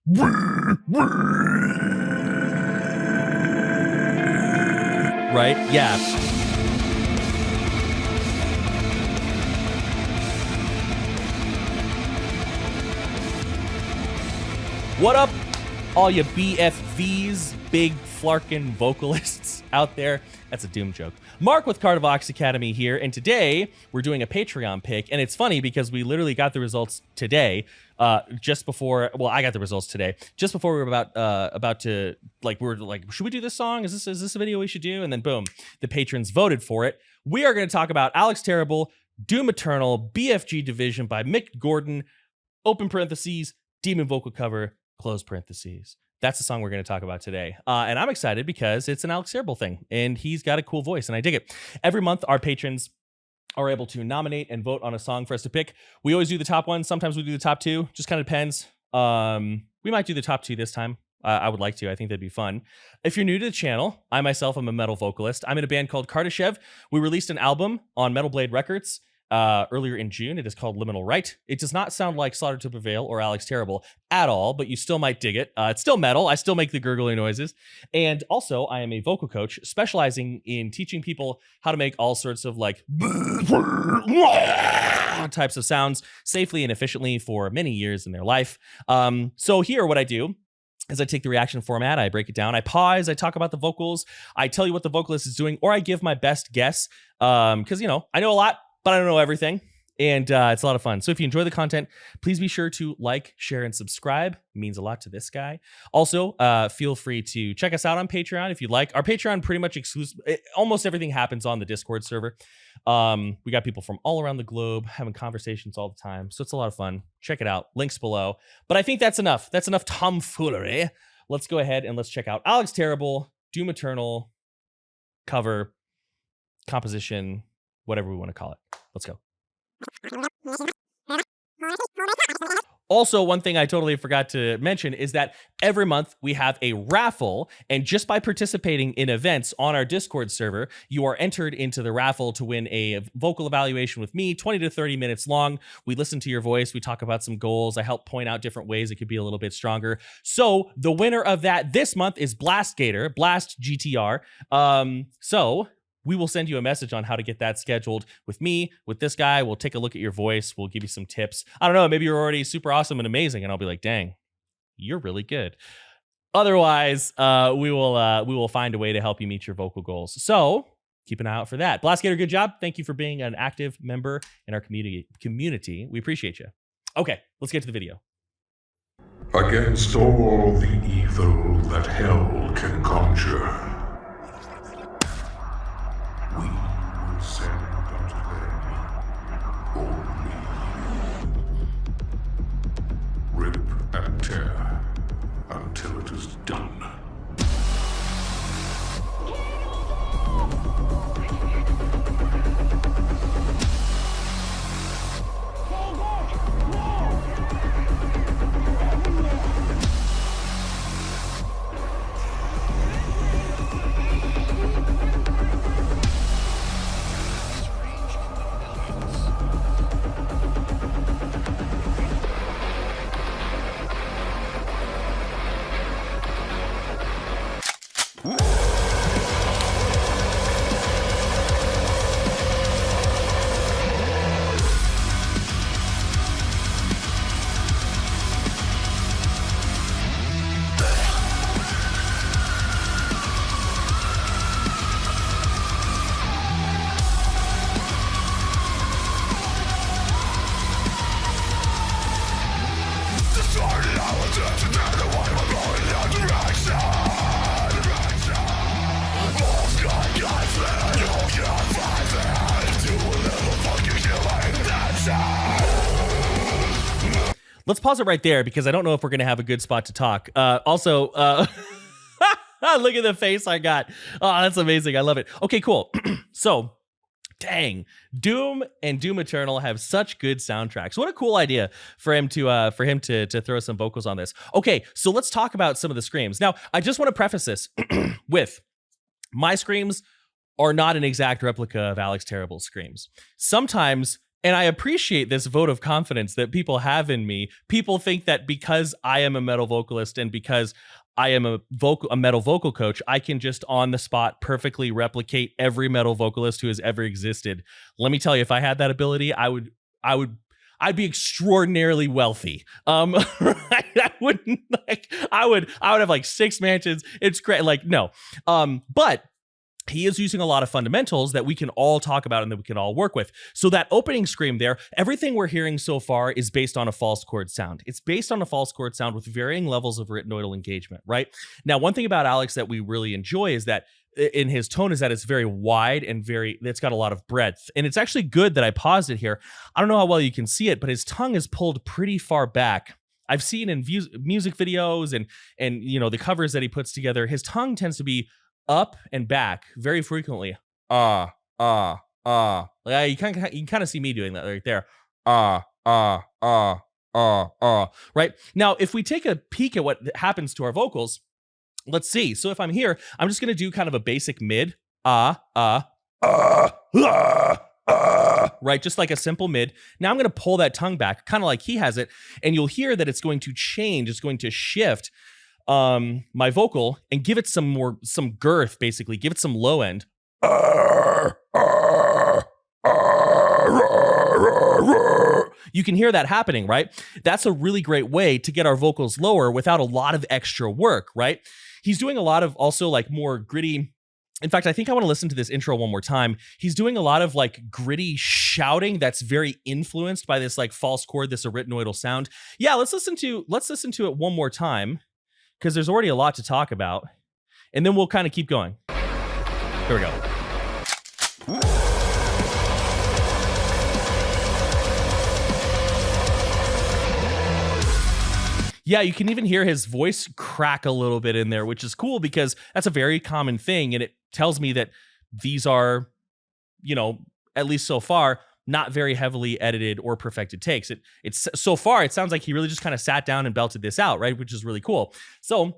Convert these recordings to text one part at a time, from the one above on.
Right? Yeah. What up, all you BFVs, big flarkin vocalists out there? That's a Doom joke. Mark with Kardavox Academy here, and today we're doing a Patreon pick, and it's funny because we literally got the results today, just before. Well, I got the results today, just before we were about to we were like, should we do this song? Is this a video we should do? And then boom, the patrons voted for it. We are going to talk about Alex Terrible, Doom Eternal, BFG Division by Mick Gordon, open parentheses, demon vocal cover, close parentheses. That's the song we're going to talk about today. And I'm excited because it's an Alex Terrible thing, and he's got a cool voice, and I dig it. Every month, our patrons are able to nominate and vote on a song for us to pick. We always do the top one. Sometimes we do the top two. Just kind of depends. We might do the top two this time. I would like to. I think that'd be fun. If you're new to the channel, I myself am a metal vocalist. I'm in a band called Kardashev. We released an album on Metal Blade Records earlier in June. It is called Liminal Right. It does not sound like Slaughter to Prevail or Alex Terrible at all, but you still might dig it. It's still metal. I still make the gurgly noises. And also, I am a vocal coach specializing in teaching people how to make all sorts of like types of sounds safely and efficiently for many years in their life. So here, what I do is I take the reaction format, I break it down, I pause, I talk about the vocals, I tell you what the vocalist is doing, or I give my best guess, because, you know, I know a lot, but I don't know everything, and it's a lot of fun. So if you enjoy the content, please be sure to like, share, and subscribe. It means a lot to this guy. Also, feel free to check us out on Patreon if you'd like. Our Patreon pretty much exclusive. Almost everything happens on the Discord server. We got people from all around the globe having conversations all the time, so it's a lot of fun. Check it out. Links below. But I think that's enough. That's enough tomfoolery. Let's go ahead and let's check out Alex Terrible, Doom Eternal, cover, composition, whatever we want to call it. Let's go. Also, one thing I totally forgot to mention is that every month we have a raffle, and just by participating in events on our Discord server, you are entered into the raffle to win a vocal evaluation with me, 20 to 30 minutes long. We listen to your voice, we talk about some goals, I help point out different ways it could be a little bit stronger. So the winner of that this month is Blast GTR. So we will send you a message on how to get that scheduled with me, with this guy. We'll take a look at your voice. We'll give you some tips. I don't know, maybe you're already super awesome and amazing, and I'll be like, dang, you're really good. Otherwise, we will find a way to help you meet your vocal goals. So keep an eye out for that. Blastgator, good job. Thank you for being an active member in our community. We appreciate you. Okay, let's get to the video. Against all the evil that hell can conjure, we will send unto them only rip and tear until it is done. Let's pause it right there because I don't know if we're going to have a good spot to talk. Also, look at the face I got. Oh, that's amazing. I love it. Okay, cool. So, dang, Doom and Doom Eternal have such good soundtracks. What a cool idea for him to throw some vocals on this. Okay, so let's talk about some of the screams. Now, I just want to preface this with my screams are not an exact replica of Alex Terrible's screams. Sometimes And I appreciate this vote of confidence that people have in me. People think that because I am a metal vocalist and because I am a metal vocal coach, I can just on the spot perfectly replicate every metal vocalist who has ever existed. Let me tell you, if I had that ability, I'd be extraordinarily wealthy. I wouldn't I would have like 6 mansions. It's great. Like, no. But he is using a lot of fundamentals that we can all talk about and that we can all work with. So that opening scream there, everything we're hearing so far is based on a false chord sound. It's based on a false chord sound with varying levels of retinoidal engagement, right? Now, one thing about Alex that we really enjoy is that in his tone is that it's very wide and it's got a lot of breadth. And it's actually good that I paused it here. I don't know how well you can see it, but his tongue is pulled pretty far back. I've seen in music videos and you know, the covers that he puts together, his tongue tends to be up and back very frequently. Like, you can kind of see me doing that right there. Right? Now, if we take a peek at what happens to our vocals, let's see. So if I'm here, I'm just going to do kind of a basic mid. Right? Just like a simple mid. Now I'm going to pull that tongue back, kind of like he has it, and you'll hear that it's going to change. It's going to shift my vocal and give it some girth, basically. Give it some low end. You can hear that happening, right? That's a really great way to get our vocals lower without a lot of extra work, right? He's doing a lot of also like more gritty. In fact, I think I want to listen to this intro one more time. He's doing a lot of like gritty shouting that's very influenced by this like false chord, this arytenoidal sound. Yeah, let's listen to it one more time because there's already a lot to talk about. And then we'll kind of keep going. Here we go. Yeah, you can even hear his voice crack a little bit in there, which is cool because that's a very common thing. And it tells me that these are, you know, at least so far, not very heavily edited or perfected takes. It's so far, it sounds like he really just kind of sat down and belted this out, right? Which is really cool. So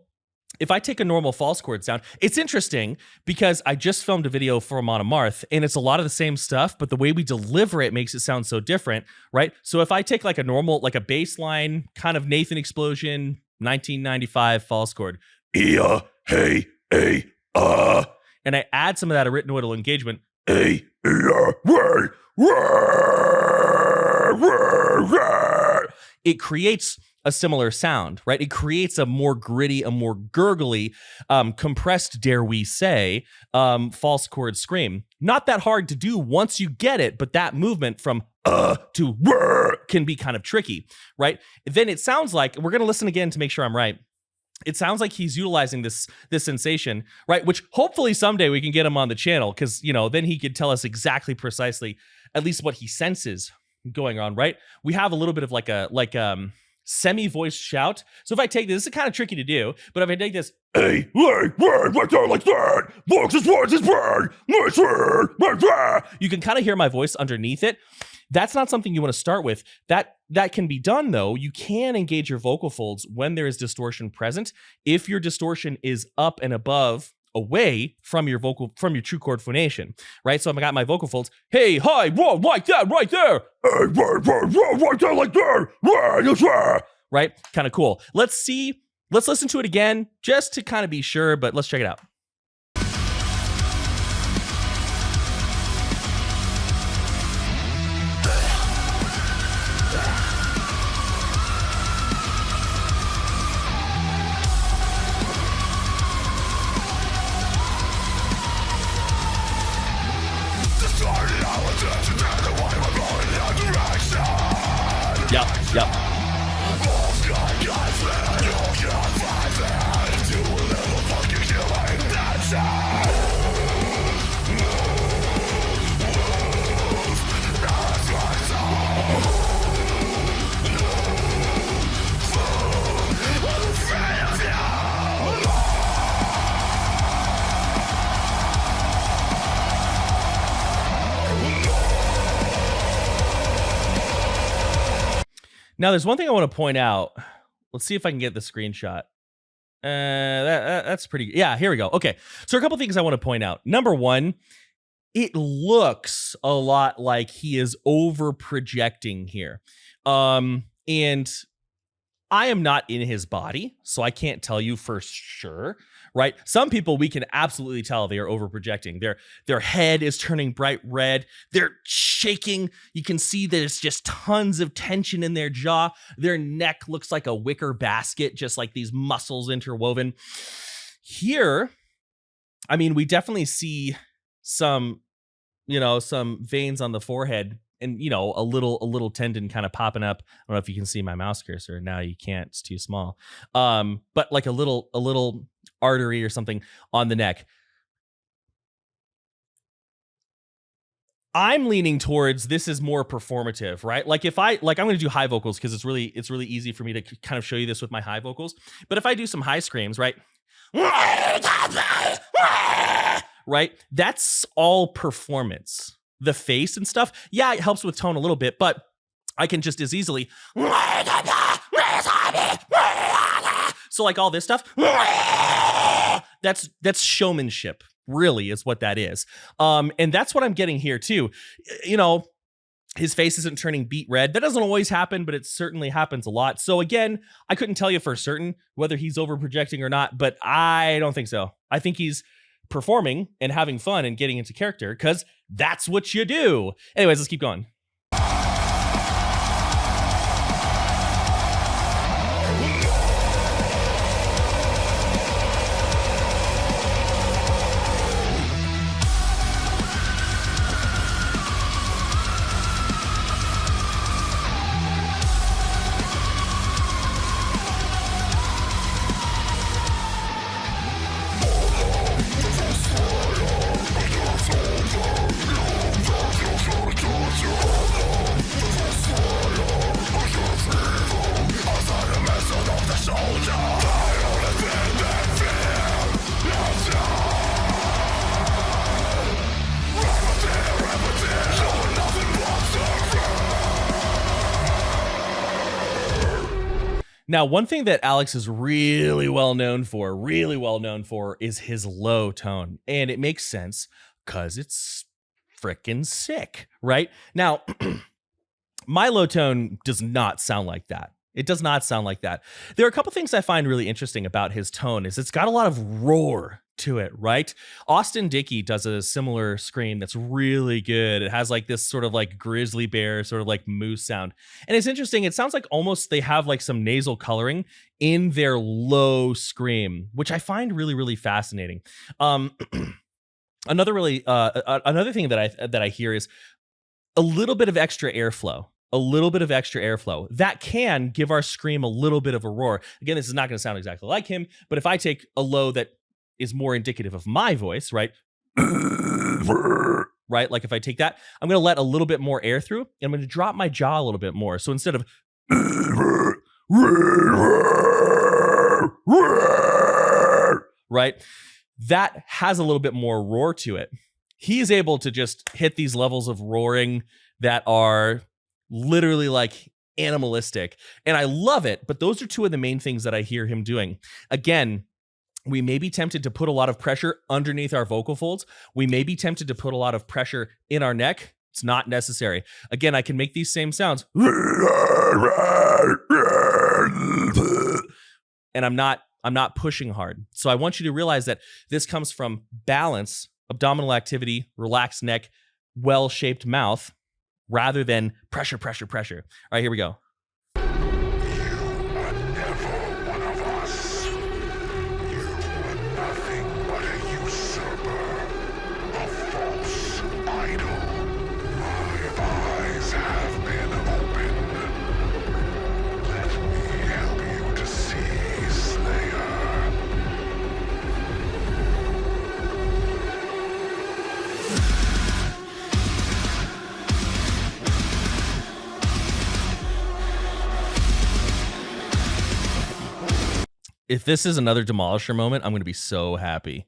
if I take a normal false chord sound, it's interesting because I just filmed a video for Monomarth and it's a lot of the same stuff, but the way we deliver it makes it sound so different, right? So if I take like a normal, like a baseline kind of Nathan Explosion 1995 false chord, and I add some of that arytenoidal engagement, it creates a similar sound, right? It creates a more gritty, a more gurgly, compressed, dare we say, false chord scream. Not that hard to do once you get it, but that movement from to can be kind of tricky, right? Then it sounds like, we're going to listen again to make sure I'm right. It sounds like he's utilizing this sensation, right? Which hopefully someday we can get him on the channel because, you know, then he could tell us exactly precisely, at least what he senses going on, right? We have a little bit of like a semi-voiced shout. So if I take this is kind of tricky to do, but if I take this, right there like that, you can kind of hear my voice underneath it. That's not something you want to start with. That can be done though. You can engage your vocal folds when there is distortion present. If your distortion is up and above, away from your true chord phonation, right? So I've got my vocal folds. Hey, hi, whoa, like that, right there. Hey, right there, like there. Right? Kind of cool. Let's listen to it again just to kind of be sure, but let's check it out. Yep. Now, there's one thing I want to point out. Let's see if I can get the screenshot. That's pretty. Yeah, here we go. Okay, so a couple things I want to point out. Number one, it looks a lot like he is over projecting here. And I am not in his body, so I can't tell you for sure, right? Some people, we can absolutely tell they are over projecting. Their head is turning bright red. They're shaking. You can see that it's just tons of tension in their jaw. Their neck looks like a wicker basket, just like these muscles interwoven. Here, I mean, we definitely see some veins on the forehead, and a little tendon kind of popping up. I don't know if you can see my mouse cursor. Now you can't, it's too small. But like a little artery or something on the neck. I'm leaning towards this is more performative, right? Like I'm going to do high vocals because it's really easy for me to kind of show you this with my high vocals. But if I do some high screams, right? Right? That's all performance. The face and stuff, yeah, it helps with tone a little bit, but I can just as easily. So like all this stuff, that's showmanship, really, is what that is. And that's what I'm getting here too. His face isn't turning beet red. That doesn't always happen, but it certainly happens a lot. So again, I couldn't tell you for certain whether he's over projecting or not, but I don't think so. I think he's performing and having fun and getting into character because that's what you do. Anyways, let's keep going. Now, one thing that Alex is really well known for is his low tone. And it makes sense because it's freaking sick, right? Now, my low tone does not sound like that. It does not sound like that. There are a couple things I find really interesting about his tone is it's got a lot of roar to it, right? Austin Dickey does a similar scream that's really good. It has like this sort of like grizzly bear, sort of like moose sound. And it's interesting. It sounds like almost they have like some nasal coloring in their low scream, which I find really, really fascinating. Another thing that I hear is a little bit of extra airflow. That can give our scream a little bit of a roar. Again, this is not going to sound exactly like him, but if I take a low that is more indicative of my voice, right? Right? Like if I take that, I'm going to let a little bit more air through and I'm going to drop my jaw a little bit more. So instead of right, that has a little bit more roar to it. He's able to just hit these levels of roaring that are literally like animalistic. And I love it. But those are two of the main things that I hear him doing. Again, we may be tempted to put a lot of pressure underneath our vocal folds. We may be tempted to put a lot of pressure in our neck. It's not necessary. Again, I can make these same sounds. And I'm not pushing hard. So I want you to realize that this comes from balance, abdominal activity, relaxed neck, well-shaped mouth, rather than pressure. All right, here we go. If this is another Demolisher moment, I'm going to be so happy.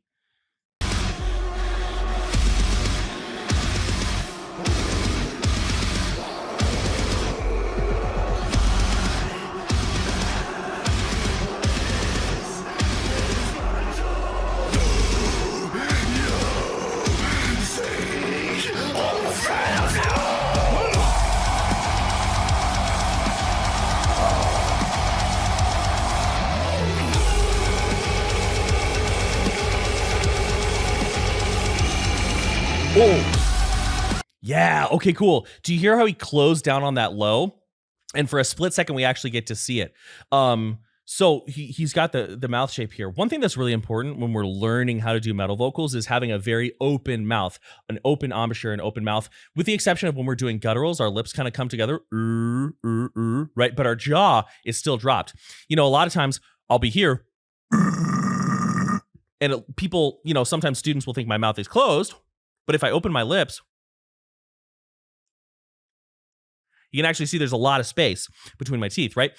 Oh. Yeah. Okay, cool. Do you hear how he closed down on that low? And for a split second, we actually get to see it. So he's got the mouth shape here. One thing that's really important when we're learning how to do metal vocals is having a very open mouth, an open embouchure, an open mouth, with the exception of when we're doing gutturals, our lips kind of come together, right? But our jaw is still dropped. You know, a lot of times I'll be here, and people, you know, sometimes students will think my mouth is closed, but if I open my lips, you can actually see there's a lot of space between my teeth, right?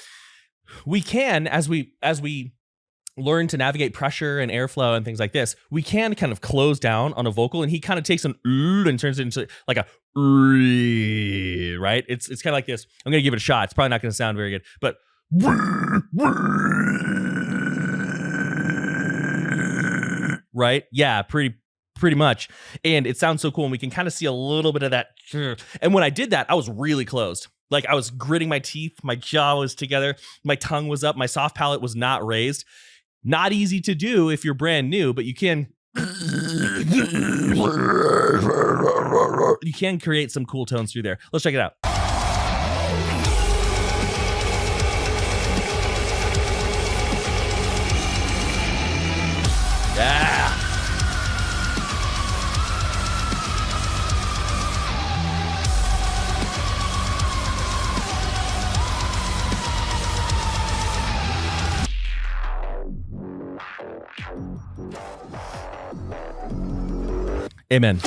We can, as we learn to navigate pressure and airflow and things like this, we can kind of close down on a vocal, and he kind of takes an and turns it into like a right? It's kind of like this. I'm gonna give it a shot. It's probably not gonna sound very good, but right? Yeah, pretty much. And it sounds so cool, and we can kind of see a little bit of that. And when I did that, I was really closed. Like I was gritting my teeth, my jaw was together, my tongue was up, my soft palate was not raised. Not easy to do if you're brand new, but you can create some cool tones through there. Let's check it out. Yeah. Amen.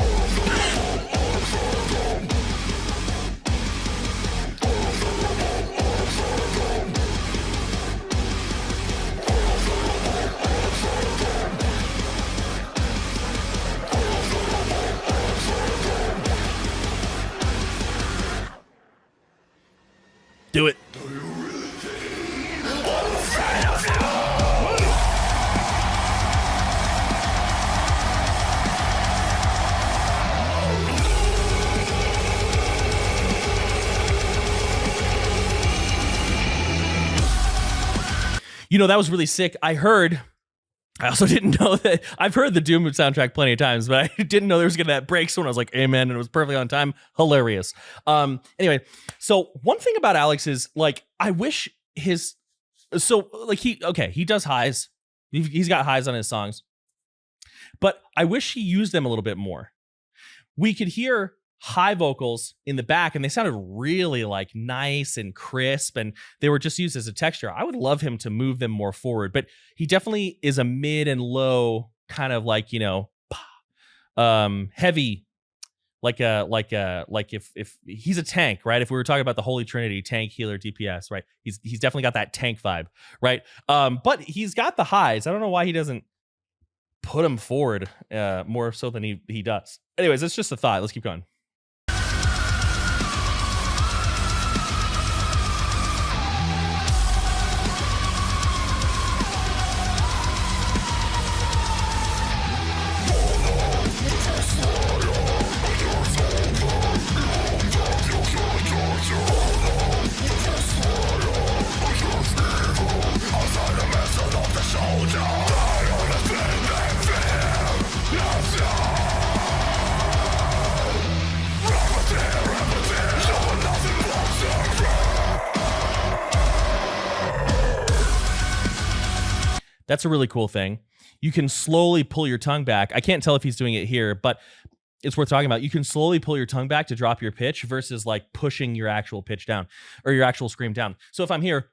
Do it. You know, that was really sick. I also didn't know that. I've heard the Doom soundtrack plenty of times, but I didn't know there was going to that break. So when I was like, amen, and it was perfectly on time. Hilarious. Anyway, so one thing about Alex is like, I wish he does highs. He's got highs on his songs, but I wish he used them a little bit more. We could hear high vocals in the back, and they sounded really like nice and crisp, and they were just used as a texture. I would love him to move them more forward, but he definitely is a mid and low kind of like, you know, heavy, like if he's a tank, right? If we were talking about the Holy Trinity, tank, healer, DPS, right? He's definitely got that tank vibe, right? But he's got the highs. I don't know why he doesn't put them forward more so than he does. Anyways, it's just a thought. Let's keep going. That's a really cool thing. You can slowly pull your tongue back. I can't tell if he's doing it here, but it's worth talking about. You can slowly pull your tongue back to drop your pitch versus like pushing your actual pitch down or your actual scream down. So if I'm here,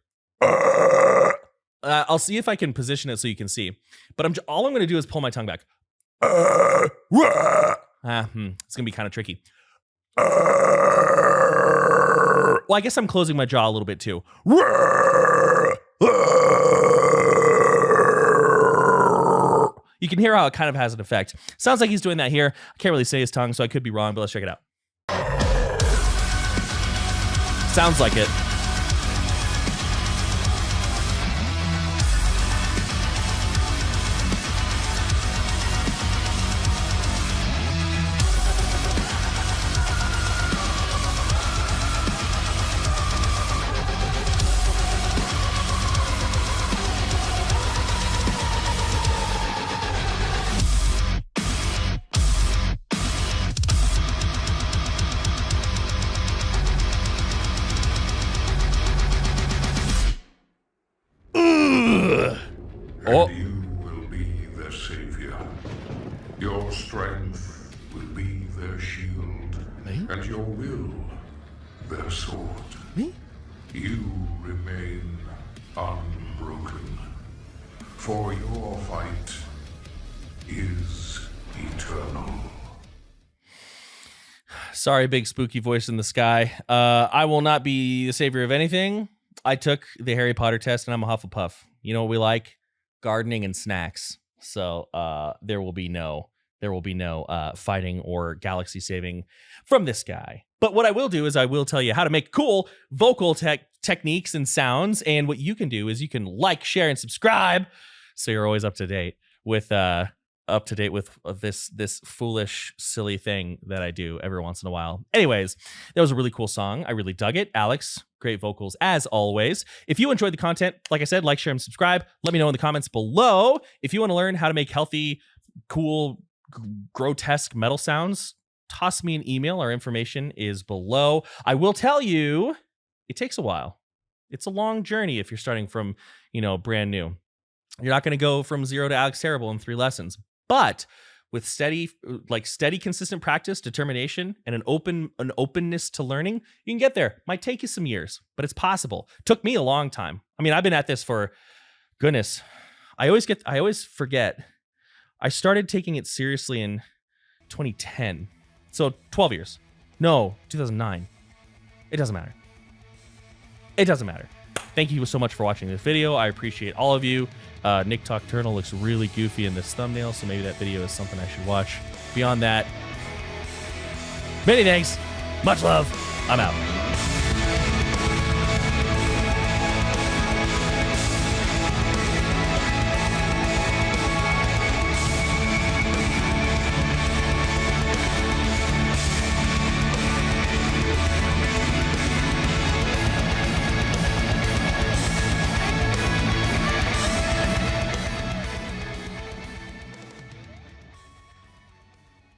I'll see if I can position it so you can see. But all I'm going to do is pull my tongue back. It's going to be kind of tricky. Well, I guess I'm closing my jaw a little bit too. You can hear how it kind of has an effect. Sounds like he's doing that here. I can't really say his tongue, so I could be wrong, but let's check it out. Sounds like it. Oh. And you will be their savior. Your strength will be their shield, Me? and your will their sword. Me? You remain unbroken, for your fight is eternal. Sorry, big spooky voice in the sky. I will not be the savior of anything. I took the Harry Potter test and I'm a Hufflepuff. You know what we like? Gardening and snacks. So there will be no fighting or galaxy saving from this guy. But what I will do is I will tell you how to make cool vocal techniques and sounds. And what you can do is you can like, share, and subscribe, so you're always up to date with this foolish, silly thing that I do every once in a while. Anyways, that was a really cool song. I really dug it. Alex, great vocals as always. If you enjoyed the content, like I said, like, share, and subscribe. Let me know in the comments below. If you want to learn how to make healthy, cool, grotesque metal sounds, toss me an email. Our information is below. I will tell you, it takes a while. It's a long journey if you're starting from, brand new. You're not going to go from zero to Alex Terrible in 3 lessons. But with steady, consistent practice, determination, and an openness to learning, you can get there. Might take you some years, but it's possible. Took me a long time. I mean, I've been at this for, goodness, I always forget. I started taking it seriously in 2010. So 12 years. No, 2009. It doesn't matter. Thank you so much for watching this video. I appreciate all of you. Nick Talk Turtle looks really goofy in this thumbnail, so maybe that video is something I should watch. Beyond that, many thanks. Much love. I'm out.